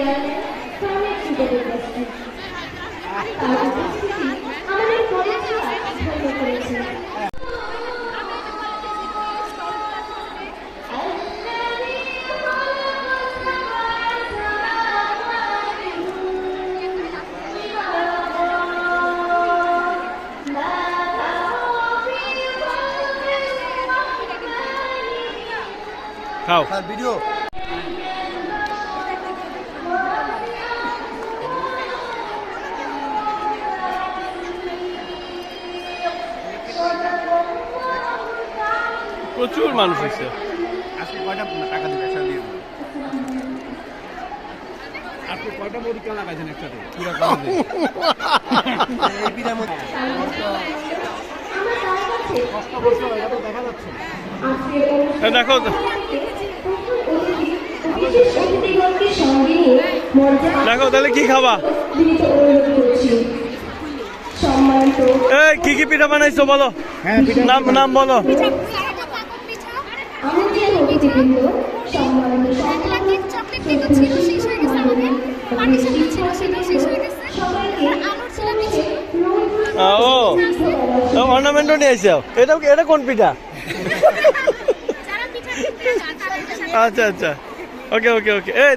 Chairman শ্রমিক যুবক উপস্থিত। তার উপস্থিতি আমাদের কলেজকে ধন্য করেছে। খাও ভিডিও প্রচুর মানুষ হয়েছে। আজকে কয়টা টাকা দিবে একসাথে দিয়ে দেবো। আপনি কয়টা পরীক্ষা লাগাইছেন একসাথে পুরো এই বিরাম কষ্ট করছো এটা তো দেখা যাচ্ছে। দেখো দেখো তাহলে কি খাবা? এই কি কি পিঠা বানাইছো বলো? নাম নাম বলো। ও অর্নামেন্টও নিয়ে আইছো। এটা কোন পিঠা? আচ্ছা আচ্ছা, ওকে ওকে ওকে। এই